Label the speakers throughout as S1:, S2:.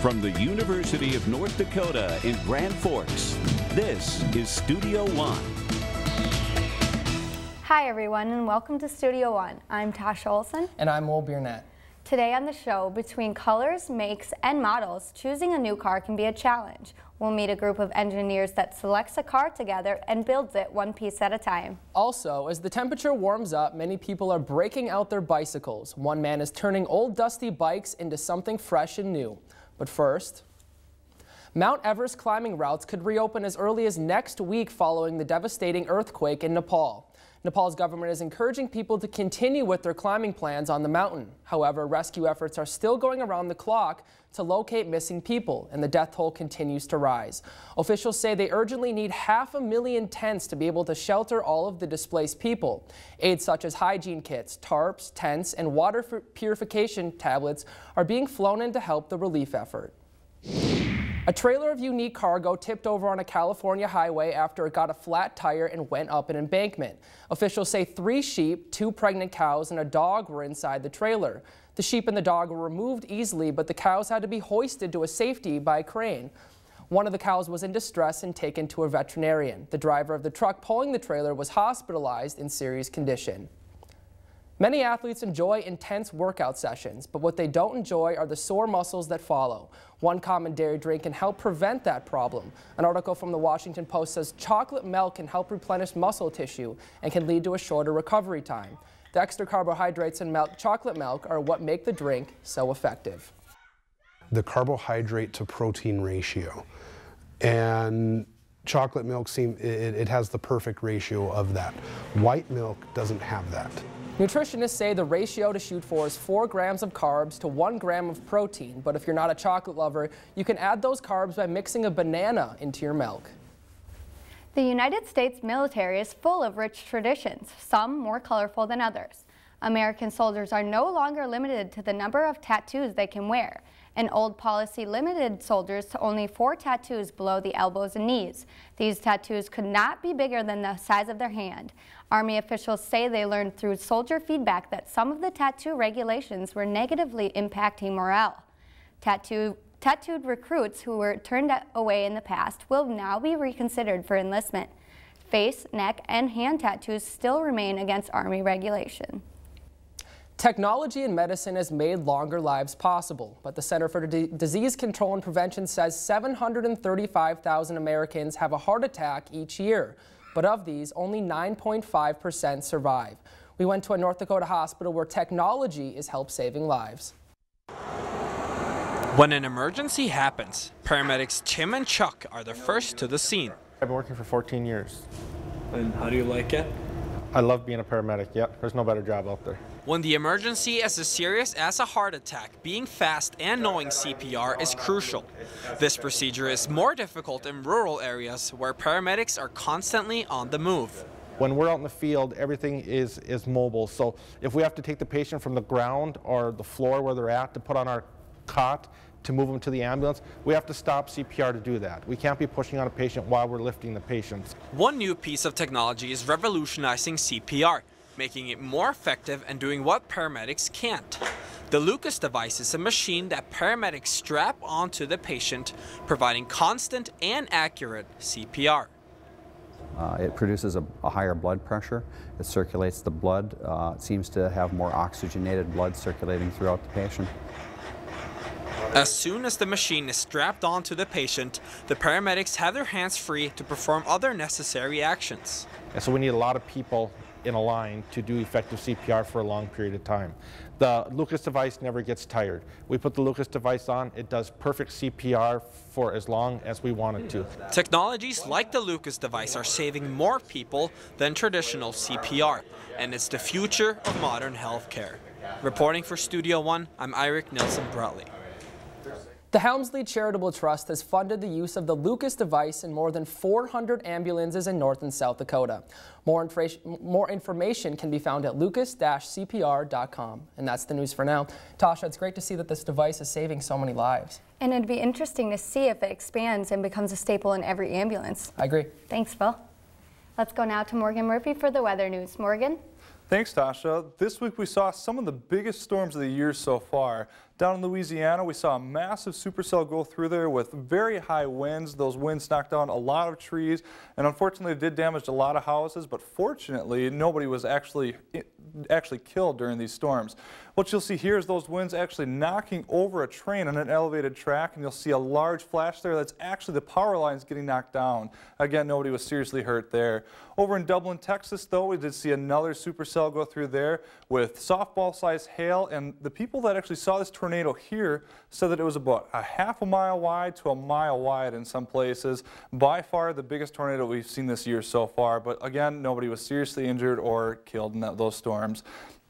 S1: From the University of North Dakota in Grand Forks, this is Studio One.
S2: Hi everyone and welcome to Studio One. I'm Tasha Olson.
S3: And I'm Biernat.
S2: Today on the show, between colors, makes, and models, choosing a new car can be a challenge. We'll meet a group of engineers that selects a car together and builds it one piece at a time.
S3: Also, as the temperature warms up, many people are breaking out their bicycles. One man is turning old dusty bikes into something fresh and new. But first, Mount Everest climbing routes could reopen as early as next week following the devastating earthquake in Nepal. Nepal's government is encouraging people to continue with their climbing plans on the mountain. However, rescue efforts are still going around the clock to locate missing people, and the death toll continues to rise. Officials say they urgently need 500,000 tents to be able to shelter all of the displaced people. Aids such as hygiene kits, tarps, tents, and water purification tablets are being flown in to help the relief effort. A trailer of unique cargo tipped over on a California highway after it got a flat tire and went up an embankment. Officials say 3 sheep, 2 pregnant cows, and a dog were inside the trailer. The sheep and the dog were removed easily, but the cows had to be hoisted to a safety by a crane. One of the cows was in distress and taken to a veterinarian. The driver of the truck pulling the trailer was hospitalized in serious condition. Many athletes enjoy intense workout sessions, but what they don't enjoy are the sore muscles that follow. One common dairy drink can help prevent that problem. An article from the Washington Post says chocolate milk can help replenish muscle tissue and can lead to a shorter recovery time. The extra carbohydrates in chocolate milk are what make the drink so effective.
S4: The carbohydrate to protein ratio, and chocolate milk it has the perfect ratio of that. White milk doesn't have that.
S3: Nutritionists say the ratio to shoot for is 4 grams of carbs to 1 gram of protein, but if you're not a chocolate lover, you can add those carbs by mixing a banana into your milk.
S2: The United States military is full of rich traditions, some more colorful than others. American soldiers are no longer limited to the number of tattoos they can wear. An old policy limited soldiers to only 4 tattoos below the elbows and knees. These tattoos could not be bigger than the size of their hand. Army officials say they learned through soldier feedback that some of the tattoo regulations were negatively impacting morale. Tattooed recruits who were turned away in the past will now be reconsidered for enlistment. Face, neck, and hand tattoos still remain against Army regulation.
S3: Technology in medicine has made longer lives possible, but the Center for Disease Control and Prevention says 735,000 Americans have a heart attack each year, but of these, only 9.5% survive. We went to a North Dakota hospital where technology is help saving lives.
S5: When an emergency happens, paramedics Tim and Chuck are the first to the scene.
S6: I've been working for 14 years.
S5: And how do you like it?
S6: I love being a paramedic, yep. There's no better job out there.
S5: When the emergency is as serious as a heart attack, being fast and knowing CPR is crucial. This procedure is more difficult in rural areas where paramedics are constantly on the move.
S6: When we're out in the field, everything is mobile. So if we have to take the patient from the ground or the floor where they're at to put on our cot to move them to the ambulance, we have to stop CPR to do that. We can't be pushing on a patient while we're lifting the patients.
S5: One new piece of technology is revolutionizing CPR, making it more effective and doing what paramedics can't. The Lucas device is a machine that paramedics strap onto the patient, providing constant and accurate CPR.
S7: It produces a higher blood pressure. It circulates the blood. It seems to have more oxygenated blood circulating throughout the patient.
S5: As soon as the machine is strapped onto the patient, the paramedics have their hands free to perform other necessary actions.
S6: And so we need a lot of people in a line to do effective CPR for a long period of time. The Lucas device never gets tired. We put the Lucas device on, it does perfect CPR for as long as we want it to.
S5: Technologies like the Lucas device are saving more people than traditional CPR, and it's the future of modern healthcare. Reporting for Studio One, I'm Eirik Nilsen-Bradley.
S3: The Helmsley Charitable Trust has funded the use of the Lucas device in more than 400 ambulances in North and South Dakota. More information can be found at lucas-cpr.com. And that's the news for now. Tasha, it's great to see that this device is saving so many lives.
S2: And it'd be interesting to see if it expands and becomes a staple in every ambulance.
S3: I agree.
S2: Thanks, Phil. Let's go now to Morgan Murphy for the weather news. Morgan?
S8: Thanks, Tasha. This week we saw some of the biggest storms of the year so far. Down in Louisiana, we saw a massive supercell go through there with very high winds. Those winds knocked down a lot of trees, and unfortunately it did damage a lot of houses, but fortunately nobody was actually killed during these storms. What you'll see here is those winds actually knocking over a train on an elevated track, and you'll see a large flash there. That's actually the power lines getting knocked down. Again, nobody was seriously hurt there. Over in Dublin, Texas, though, we did see another supercell go through there with softball-sized hail, and the people that actually saw this tornado here said that it was about a half a mile wide to a mile wide in some places. By far the biggest tornado we've seen this year so far, but again, nobody was seriously injured or killed in those storms.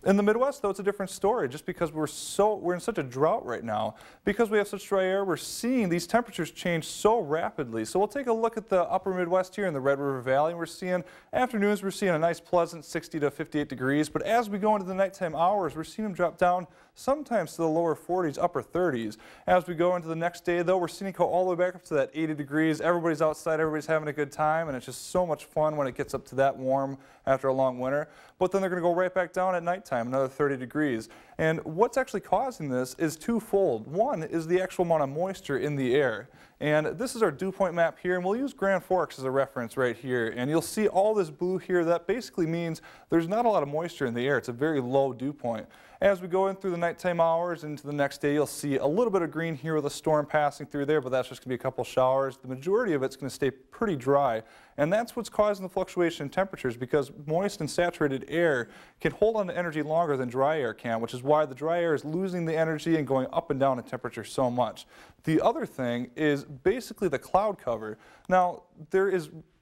S8: In the Midwest, though, it's a different story, just because we're in such a drought right now. Because we have such dry air, we're seeing these temperatures change so rapidly. So we'll take a look at the upper Midwest here in the Red River Valley. We're seeing afternoons, we're seeing a nice pleasant 60 to 58 degrees, but as we go into the nighttime hours, we're seeing them drop down sometimes to the lower 40s, upper 30s. As we go into the next day, though, we're seeing it go all the way back up to that 80 degrees. Everybody's outside, everybody's having a good time, and it's just so much fun when it gets up to that warm after a long winter. But then they're going to go right back down at nighttime, another 30 degrees. And what's actually causing this is twofold. One is the actual amount of moisture in the air. And this is our dew point map here, and we'll use Grand Forks as a reference right here. And you'll see all this blue here. That basically means there's not a lot of moisture in the air. It's a very low dew point. As we go in through the nighttime hours into the next day, you'll see a little bit of green here with a storm passing through there, but that's just going to be a couple showers. The majority of it's going to stay pretty dry, and that's what's causing the fluctuation in temperatures, because moist and saturated air can hold on to energy longer than dry air can, which is why the dry air is losing the energy and going up and down in temperature so much. The other thing is basically the cloud cover. Now,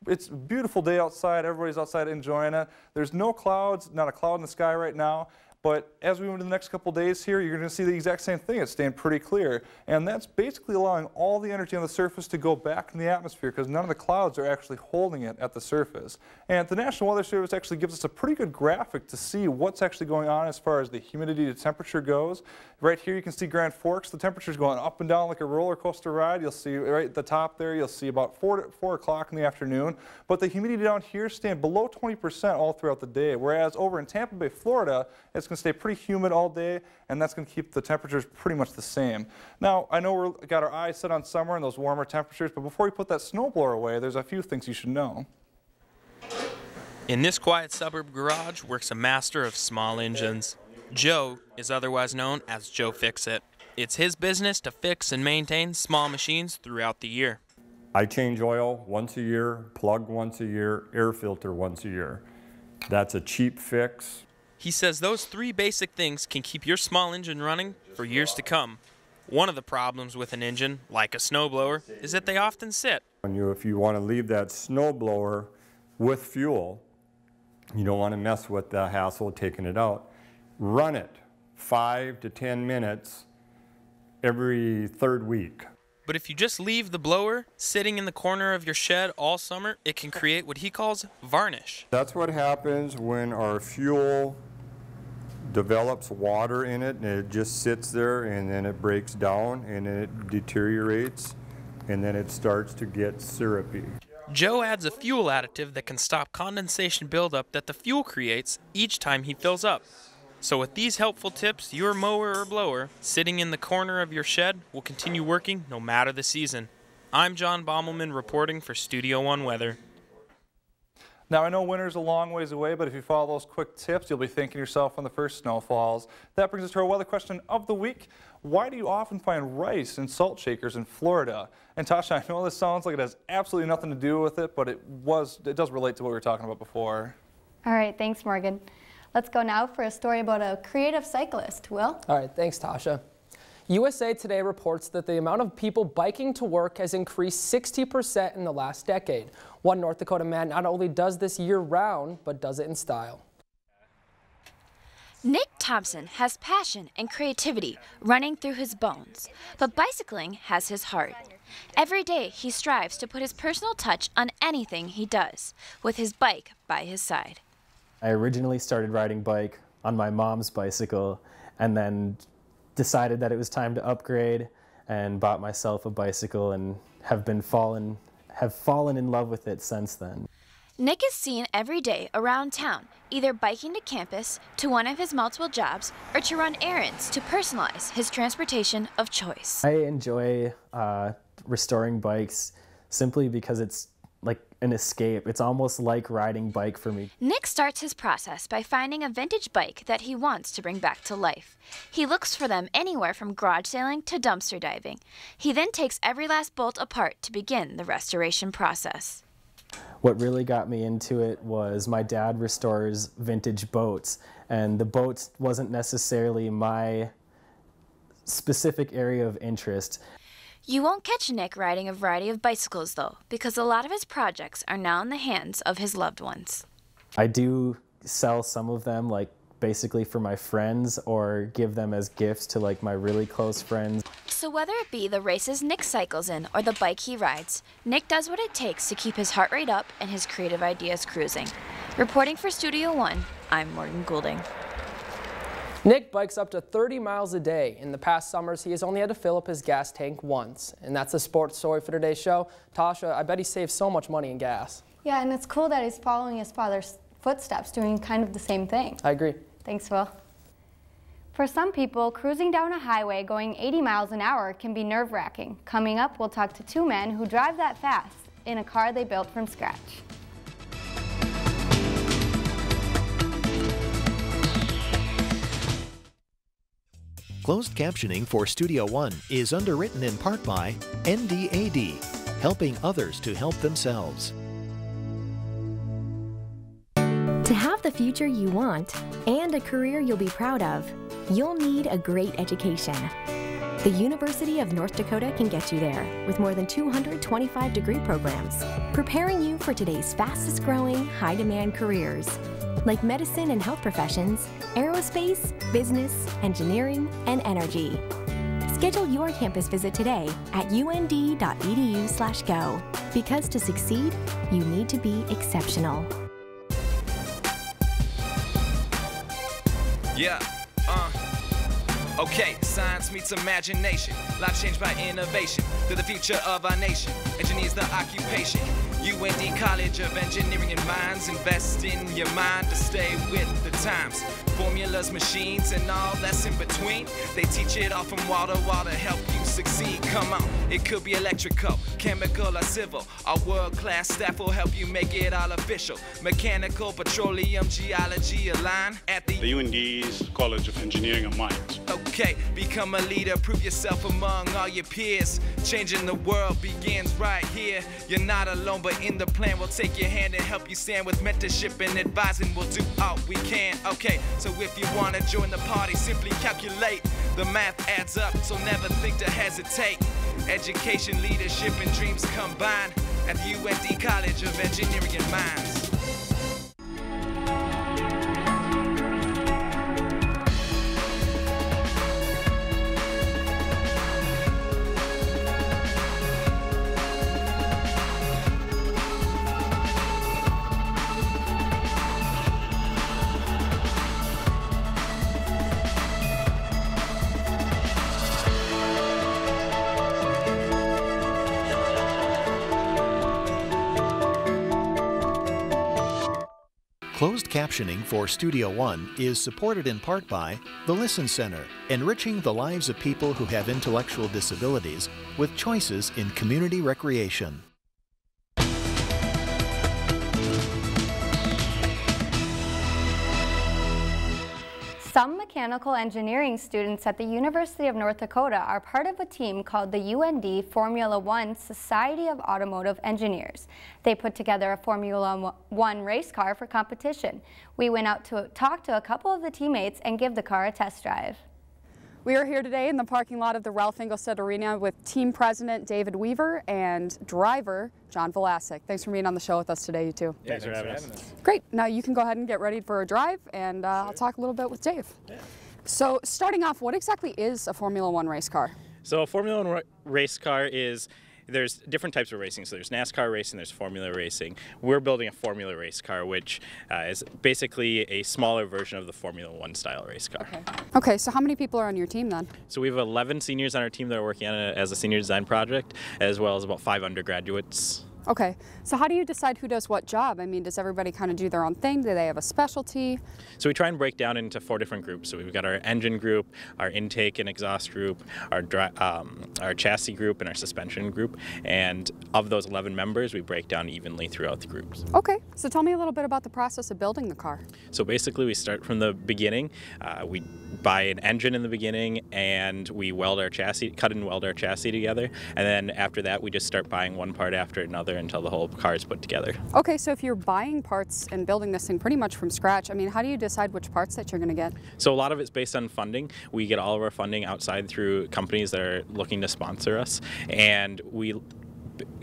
S8: it's a beautiful day outside. Everybody's outside enjoying it. There's no clouds, not a cloud in the sky right now. But as we move into the next couple days here, you're going to see the exact same thing. It's staying pretty clear. And that's basically allowing all the energy on the surface to go back in the atmosphere, because none of the clouds are actually holding it at the surface. And the National Weather Service actually gives us a pretty good graphic to see what's actually going on as far as the humidity to temperature goes. Right here you can see Grand Forks. The temperature's going up and down like a roller coaster ride. You'll see right at the top there, you'll see about 4 o'clock in the afternoon. But the humidity down here is staying below 20% all throughout the day. Whereas over in Tampa Bay, Florida, it's going to stay pretty humid all day, and that's going to keep the temperatures pretty much the same. Now, I know we've got our eyes set on summer and those warmer temperatures, but before we put that snowblower away, there's a few things you should know.
S9: In this quiet suburb garage works a master of small engines. Joe is otherwise known as Joe Fix-It. It's his business to fix and maintain small machines throughout the year.
S10: I change oil once a year, plug once a year, air filter once a year. That's a cheap fix.
S9: He says those 3 basic things can keep your small engine running for years to come. One of the problems with an engine, like a snowblower, is that they often sit.
S10: If you want to leave that snowblower with fuel, you don't want to mess with the hassle of taking it out. Run it 5 to 10 minutes every 3rd week.
S9: But if you just leave the blower sitting in the corner of your shed all summer, it can create what he calls varnish.
S10: That's what happens when our fuel develops water in it, and it just sits there, and then it breaks down, and then it deteriorates, and then it starts to get syrupy.
S9: Joe adds a fuel additive that can stop condensation buildup that the fuel creates each time he fills up. So with these helpful tips, your mower or blower sitting in the corner of your shed will continue working no matter the season. I'm John Bommelman reporting for Studio One Weather.
S8: Now, I know winter's a long ways away, but if you follow those quick tips, you'll be thanking yourself when the first snow falls. That brings us to our weather question of the week. Why do you often find rice in salt shakers in Florida? And Tasha, I know this sounds like it has absolutely nothing to do with it, but it does relate to what we were talking about before.
S2: All right, thanks, Morgan. Let's go now for a story about a creative cyclist. Will?
S3: All right, thanks, Tasha. USA Today reports that the amount of people biking to work has increased 60% in the last decade. One North Dakota man not only does this year-round, but does it in style.
S11: Nick Thompson has passion and creativity running through his bones, but bicycling has his heart. Every day he strives to put his personal touch on anything he does, with his bike by his side.
S12: I originally started riding bike on my mom's bicycle, and then decided that it was time to upgrade and bought myself a bicycle, and have fallen in love with it since then.
S11: Nick is seen every day around town, either biking to campus, to one of his multiple jobs, or to run errands to personalize his transportation of choice.
S12: I enjoy restoring bikes simply because it's like an escape. It's almost like riding bike for me.
S11: Nick starts his process by finding a vintage bike that he wants to bring back to life. He looks for them anywhere from garage sailing to dumpster diving. He then takes every last bolt apart to begin the restoration process.
S12: What really got me into it was my dad restores vintage boats, and the boats wasn't necessarily my specific area of interest.
S11: You won't catch Nick riding a variety of bicycles, though, because a lot of his projects are now in the hands of his loved ones.
S12: I do sell some of them, like basically for my friends, or give them as gifts to like my really close friends.
S11: So whether it be the races Nick cycles in or the bike he rides, Nick does what it takes to keep his heart rate up and his creative ideas cruising. Reporting for Studio One, I'm Morgan Goulding.
S3: Nick bikes up to 30 miles a day. In the past summers, he has only had to fill up his gas tank once. And that's the sports story for today's show. Tasha, I bet he saves so much money in gas.
S2: Yeah, and it's cool that he's following his father's footsteps, doing kind of the same thing.
S3: I agree.
S2: Thanks, Will. For some people, cruising down a highway going 80 miles an hour can be nerve-wracking. Coming up, we'll talk to two men who drive that fast in a car they built from scratch.
S13: Closed captioning for Studio One is underwritten in part by NDAD, helping others to help themselves.
S14: To have the future you want and a career you'll be proud of, you'll need a great education. The University of North Dakota can get you there with more than 225 degree programs, preparing you for today's fastest growing, high-demand careers, like medicine and health professions, aerospace, business, engineering, and energy. Schedule your campus visit today at und.edu/go, because to succeed, you need to be exceptional.
S15: Yeah, okay, science meets imagination. Life changed by innovation. They're the future of our nation. Engineers the occupation. UND College of Engineering and Mines. Invest in your mind to stay with the times. Formulas, machines, and all that's in between. They teach it all from wall to wall to help you succeed. Come on, it could be electrical, chemical, or civil. Our world-class staff will help you make it all official. Mechanical, petroleum, geology align at the
S16: UND's College of Engineering and Mines.
S15: Okay, become a leader, prove yourself among all your peers. Changing the world begins right here. You're not alone, but in the plan, we'll take your hand and help you stand with mentorship and advising. We'll do all we can. Okay, so if you want to join the party, simply calculate. The math adds up, so never think to hesitate. Education, leadership, and dreams combined at the UND College of Engineering and Mines.
S13: Closed captioning for Studio One is supported in part by the Listen Center, enriching the lives of people who have intellectual disabilities with choices in community recreation.
S2: Some mechanical engineering students at the University of North Dakota are part of a team called the UND Formula One Society of Automotive Engineers. They put together a Formula One race car for competition. We went out to talk to a couple of the teammates and give the car a test drive.
S17: We are here today in the parking lot of the Ralph Engelstad Arena with team president David Weaver and driver John Velasic. Thanks for being on the show with us today, you two.
S18: Thanks for having us.
S17: Great. Now you can go ahead and get ready for a drive, and I'll talk a little bit with Dave.
S18: Yeah.
S17: So starting off, what exactly is a Formula One race car?
S18: So a Formula One race car is, there's different types of racing. So there's NASCAR racing, there's Formula racing. We're building a Formula race car, which is basically a smaller version of the Formula One style race car.
S17: Okay, so how many people are on your team then?
S18: So we have 11 seniors on our team that are working on it as a senior design project, as well as about 5 undergraduates.
S17: Okay, so how do you decide who does what job? I mean, does everybody kind of do their own thing? Do they have a specialty?
S18: So we try and break down into 4 different groups. So we've got our engine group, our intake and exhaust group, our chassis group, and our suspension group. And of those 11 members, we break down evenly throughout the groups.
S17: Okay, so tell me a little bit about the process of building the car.
S18: So basically we start from the beginning. We buy an engine in the beginning and we weld our chassis, cut and weld our chassis together. And then after that, we just start buying one part after another until the whole car is put together.
S17: Okay, so if you're buying parts and building this thing pretty much from scratch, I mean, how do you decide which parts that you're going to get?
S18: So a lot of it's based on funding. We get all of our funding outside through companies that are looking to sponsor us, and we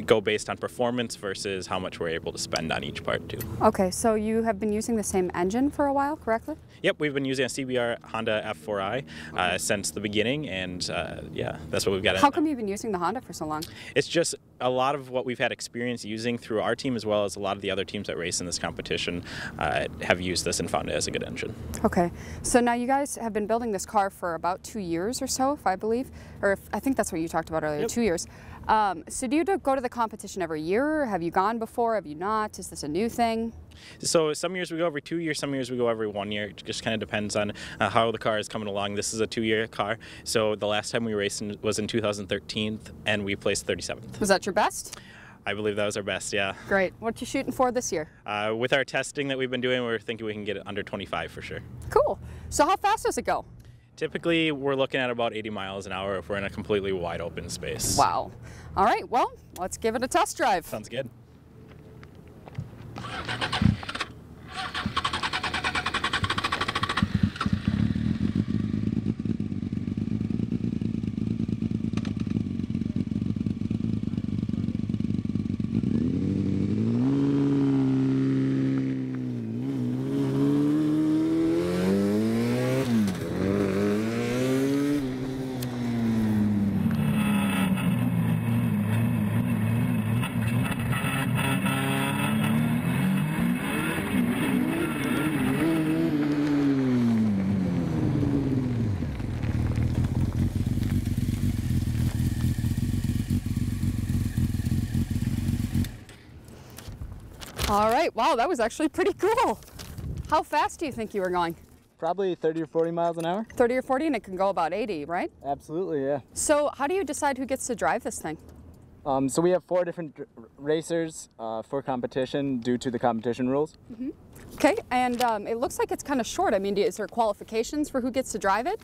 S18: go based on performance versus how much we're able to spend on each part too.
S17: Okay, so you have been using the same engine for a while, correctly?
S18: Yep, we've been using a CBR Honda F4i since the beginning, and yeah, that's what we've got.
S17: How come you've been using the Honda for so long?
S18: It's just a lot of what we've had experience using through our team, as well as a lot of the other teams that race in this competition have used this and found it as a good engine.
S17: Okay, so now you guys have been building this car for about 2 years or so, if I believe, or I think that's what you talked about earlier, 2 years. So do you go to the competition every year? Have you gone before? Have you not? Is this a new thing?
S18: So some years we go every 2 years, some years we go every 1 year. It just kind of depends on how the car is coming along. This is a 2-year car. So the last time we raced was in 2013, and we placed 37th.
S17: Was that your best?
S18: I believe that was our best, yeah.
S17: Great. What you shooting for this year?
S18: With our testing that we've been doing, we're thinking we can get it under 25 for sure.
S17: Cool. So how fast does it go?
S18: Typically, we're looking at about 80 miles an hour if we're in a completely wide open space.
S17: Wow. All right, well, let's give it a test drive.
S18: Sounds good.
S17: All right, wow, that was actually pretty cool. How fast do you think you were going?
S19: Probably 30 or 40 miles an hour.
S17: 30 or 40, and it can go about 80, right?
S19: Absolutely, yeah.
S17: So how do you decide who gets to drive this thing?
S19: So we have 4 different racers for competition due to the competition rules.
S17: Mm-hmm. Okay, and it looks like it's kind of short. I mean, is there qualifications for who gets to drive it?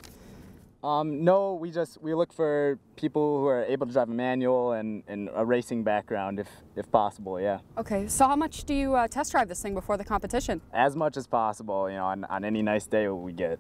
S19: No, we look for people who are able to drive a manual and a racing background if possible, yeah.
S17: Okay, so how much do you test drive this thing before the competition?
S19: As much as possible, you know, on any nice day we get it.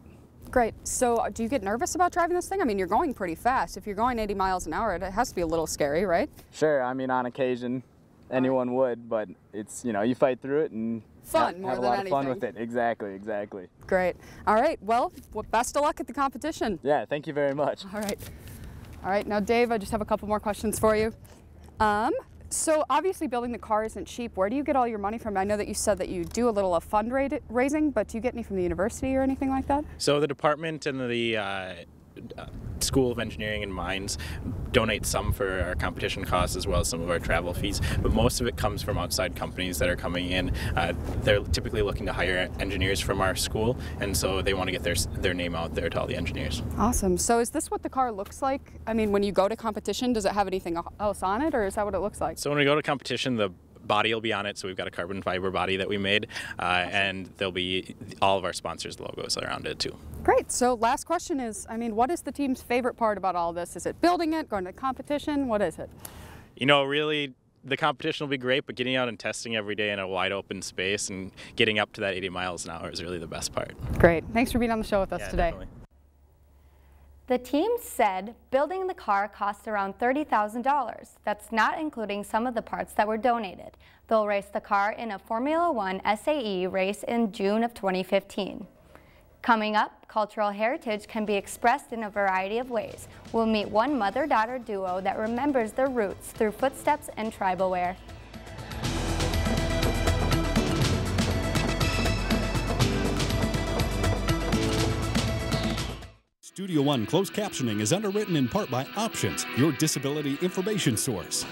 S17: Great. So do you get nervous about driving this thing? I mean, you're going pretty fast. If you're going 80 miles an hour, it has to be a little scary, right?
S19: Sure, I mean, on occasion, anyone would, but it's, you know, you fight through it and
S17: have
S19: a lot of fun with it. Exactly, exactly.
S17: Great. All right, well, best of luck at the competition.
S19: Yeah, thank you very much.
S17: All right. All right, now Dave, I just have a couple more questions for you. So obviously building the car isn't cheap. Where do you get all your money from? I know that you said that you do a little of fundraising, but do you get any from the university or anything like that?
S18: So the department and the School of Engineering and Mines donate some for our competition costs as well as some of our travel fees, but most of it comes from outside companies that are coming in. They're typically looking to hire engineers from our school, and so they want to get their name out there to all the engineers.
S17: Awesome. So is this what the car looks like? I mean, when you go to competition, does it have anything else on it, or is that what it looks like?
S18: So when we go to competition, the body will be on it, so we've got a carbon fiber body that we made, and there'll be all of our sponsors' logos around it too.
S17: Great. So last question is, I mean, what is the team's favorite part about all this? Is it building it, going to the competition? What is it?
S18: You know, really, the competition will be great, but getting out and testing every day in a wide open space and getting up to that 80 miles an hour is really the best part.
S17: Great. Thanks for being on the show with us today.
S18: Definitely.
S2: The team said building the car cost around $30,000. That's not including some of the parts that were donated. They'll race the car in a Formula One SAE race in June of 2015. Coming up, cultural heritage can be expressed in a variety of ways. We'll meet one mother-daughter duo that remembers their roots through footsteps and tribal wear.
S20: Studio One closed captioning is underwritten in part by Options, your disability information source.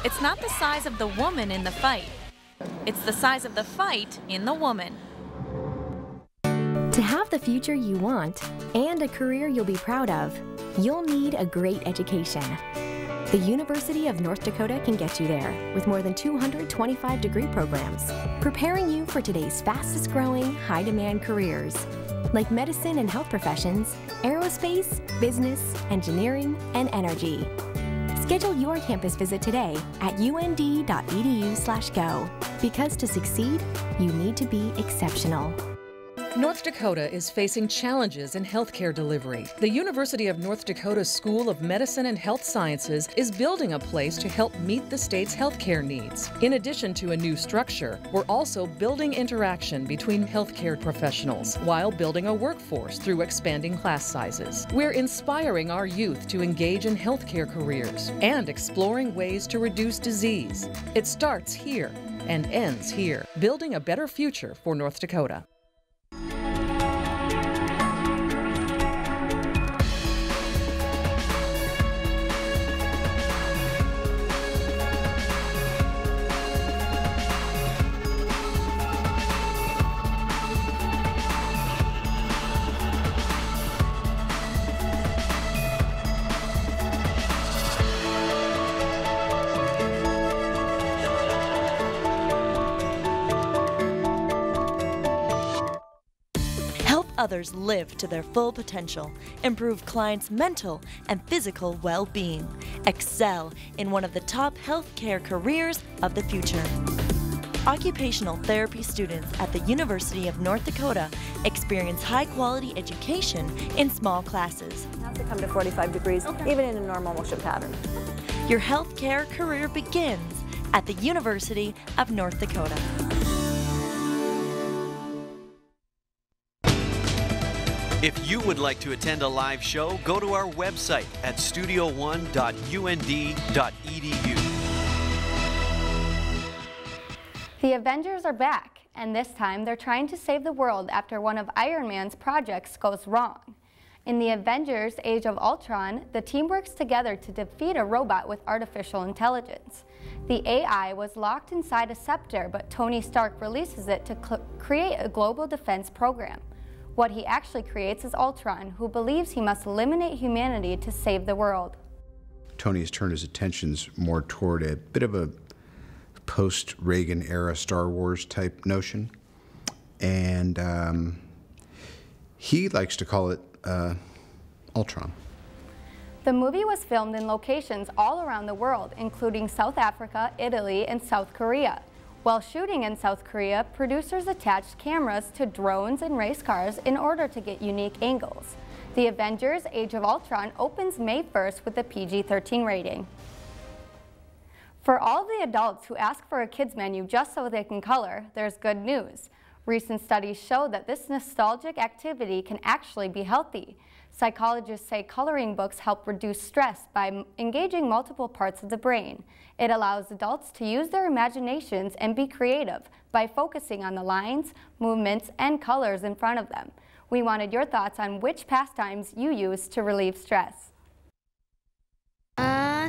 S21: It's not the size of the woman in the fight. It's the size of the fight in the woman.
S14: To have the future you want and a career you'll be proud of, you'll need a great education. The University of North Dakota can get you there with more than 225 degree programs, preparing you for today's fastest growing, high-demand careers, like medicine and health professions, aerospace, business, engineering, and energy. Schedule your campus visit today at und.edu/go, because to succeed, you need to be exceptional.
S22: North Dakota is facing challenges in healthcare delivery. The University of North Dakota School of Medicine and Health Sciences is building a place to help meet the state's healthcare needs. In addition to a new structure, we're also building interaction between healthcare professionals while building a workforce through expanding class sizes. We're inspiring our youth to engage in healthcare careers and exploring ways to reduce disease. It starts here and ends here, building a better future for North Dakota.
S23: Others live to their full potential, improve clients' mental and physical well-being, excel in one of the top healthcare careers of the future. Occupational therapy students at the University of North Dakota experience high-quality education in small classes.
S24: Now to come to 45 degrees, even in a normal motion pattern.
S23: Your healthcare career begins at the University of North Dakota.
S1: If you would like to attend a live show, go to our website at studio1.und.edu.
S2: The Avengers are back, and this time they're trying to save the world after one of Iron Man's projects goes wrong. In the Avengers Age of Ultron, the team works together to defeat a robot with artificial intelligence. The AI was locked inside a scepter, but Tony Stark releases it to create a global defense program. What he actually creates is Ultron, who believes he must eliminate humanity to save the world.
S25: Tony has turned his attentions more toward a bit of a post-Reagan era Star Wars type notion, and he likes to call it Ultron.
S2: The movie was filmed in locations all around the world, including South Africa, Italy, and South Korea. While shooting in South Korea, producers attached cameras to drones and race cars in order to get unique angles. The Avengers Age of Ultron opens May 1st with a PG-13 rating. For all the adults who ask for a kids menu just so they can color, there's good news. Recent studies show that this nostalgic activity can actually be healthy. Psychologists say coloring books help reduce stress by engaging multiple parts of the brain. It allows adults to use their imaginations and be creative by focusing on the lines, movements, and colors in front of them. We wanted your thoughts on which pastimes you use to relieve stress.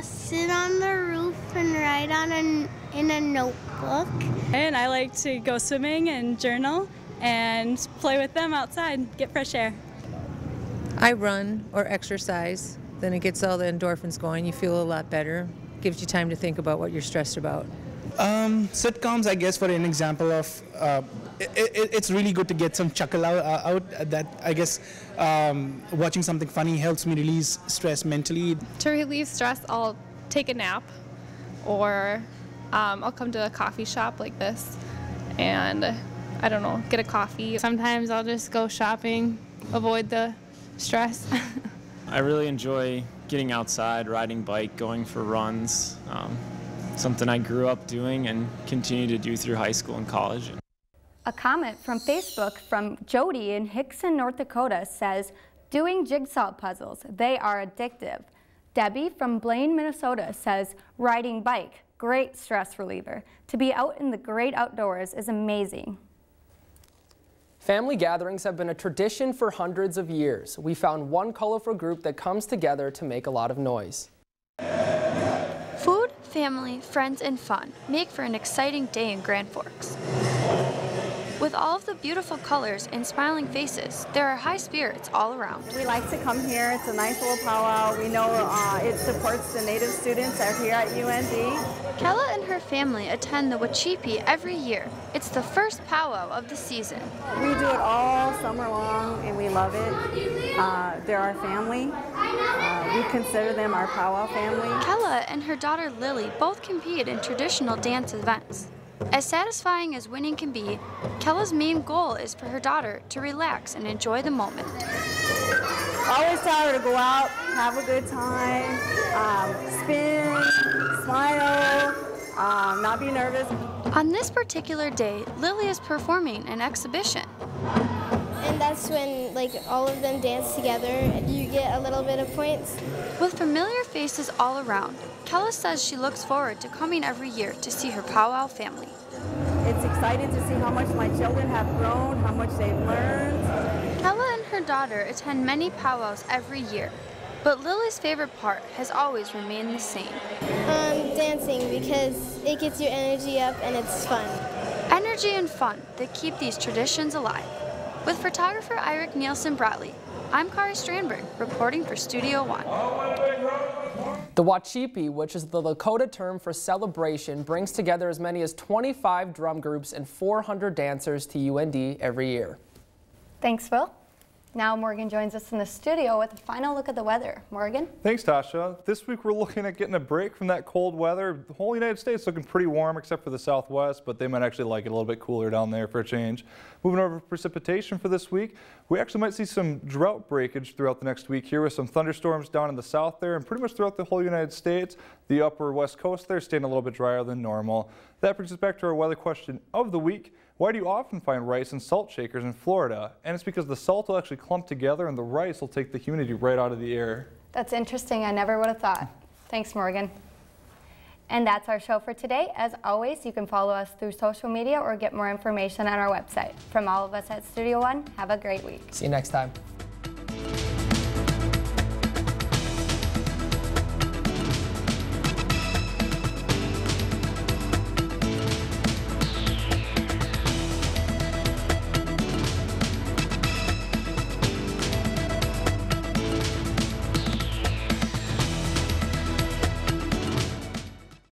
S26: Sit on the roof and write in a notebook.
S27: And I like to go swimming and journal and play with them outside, get fresh air.
S28: I run or exercise, then it gets all the endorphins going. You feel a lot better. Gives you time to think about what you're stressed about.
S29: Sitcoms, I guess, for an example of, it's really good to get some chuckle out that, I guess, watching something funny helps me release stress mentally.
S30: To relieve stress, I'll take a nap, or I'll come to a coffee shop like this and, I don't know, get a coffee.
S31: Sometimes I'll just go shopping, avoid the stress.
S32: I really enjoy getting outside, riding bike, going for runs. Something I grew up doing and continue to do through high school and college.
S2: A comment from Facebook from Jody in Hickson, North Dakota says, doing jigsaw puzzles, they are addictive. Debbie from Blaine, Minnesota says, riding bike, great stress reliever. To be out in the great outdoors is amazing.
S3: Family gatherings have been a tradition for hundreds of years. We found one colorful group that comes together to make a lot of noise.
S33: Food
S4: family, friends, and fun make for an exciting day in Grand Forks. With all of the beautiful colors and smiling faces, there are high spirits all around.
S5: We like to come here. It's a nice little powwow. We know it supports the Native students that are here at UND.
S4: Kella and her family attend the Wacipi every year. It's the first powwow of the season.
S5: We do it all summer long, and we love it. They're our family. We consider them our powwow family.
S4: Kella and her daughter Lily both compete in traditional dance events. As satisfying as winning can be, Kella's main goal is for her daughter to relax and enjoy the moment.
S5: I always tell her to go out, have a good time, spin, smile, not be nervous.
S4: On this particular day, Lily is performing an exhibition.
S26: And that's when all of them dance together and you get a little bit of points.
S4: With familiar faces all around, Kella says she looks forward to coming every year to see her powwow family.
S5: It's exciting to see how much my children have grown, how much they've learned.
S4: Kella and her daughter attend many powwows every year, but Lily's favorite part has always remained the same.
S26: Dancing, because it gets your energy up and it's fun.
S4: Energy and fun that keep these traditions alive. With photographer Eirik Nielsen Bratley, I'm Kari Strandberg, reporting for Studio One.
S3: The Wacipi, which is the Lakota term for celebration, brings together as many as 25 drum groups and 400 dancers to UND every year.
S2: Thanks, Phil. Now Morgan joins us in the studio with a final look at the weather. Morgan?
S6: Thanks, Tasha. This week we're looking at getting a break from that cold weather. The whole United States looking pretty warm except for the Southwest, but they might actually like it a little bit cooler down there for a change. Moving over to precipitation for this week, we actually might see some drought breakage throughout the next week here with some thunderstorms down in the south there and pretty much throughout the whole United States. The upper west coast there staying a little bit drier than normal. That brings us back to our weather question of the week. Why do you often find rice and salt shakers in Florida? And it's because the salt will actually clump together and the rice will take the humidity right out of the air.
S2: That's interesting. I never would have thought. Thanks, Morgan. And that's our show for today. As always, you can follow us through social media or get more information on our website. From all of us at Studio One, have a great week.
S3: See you next time.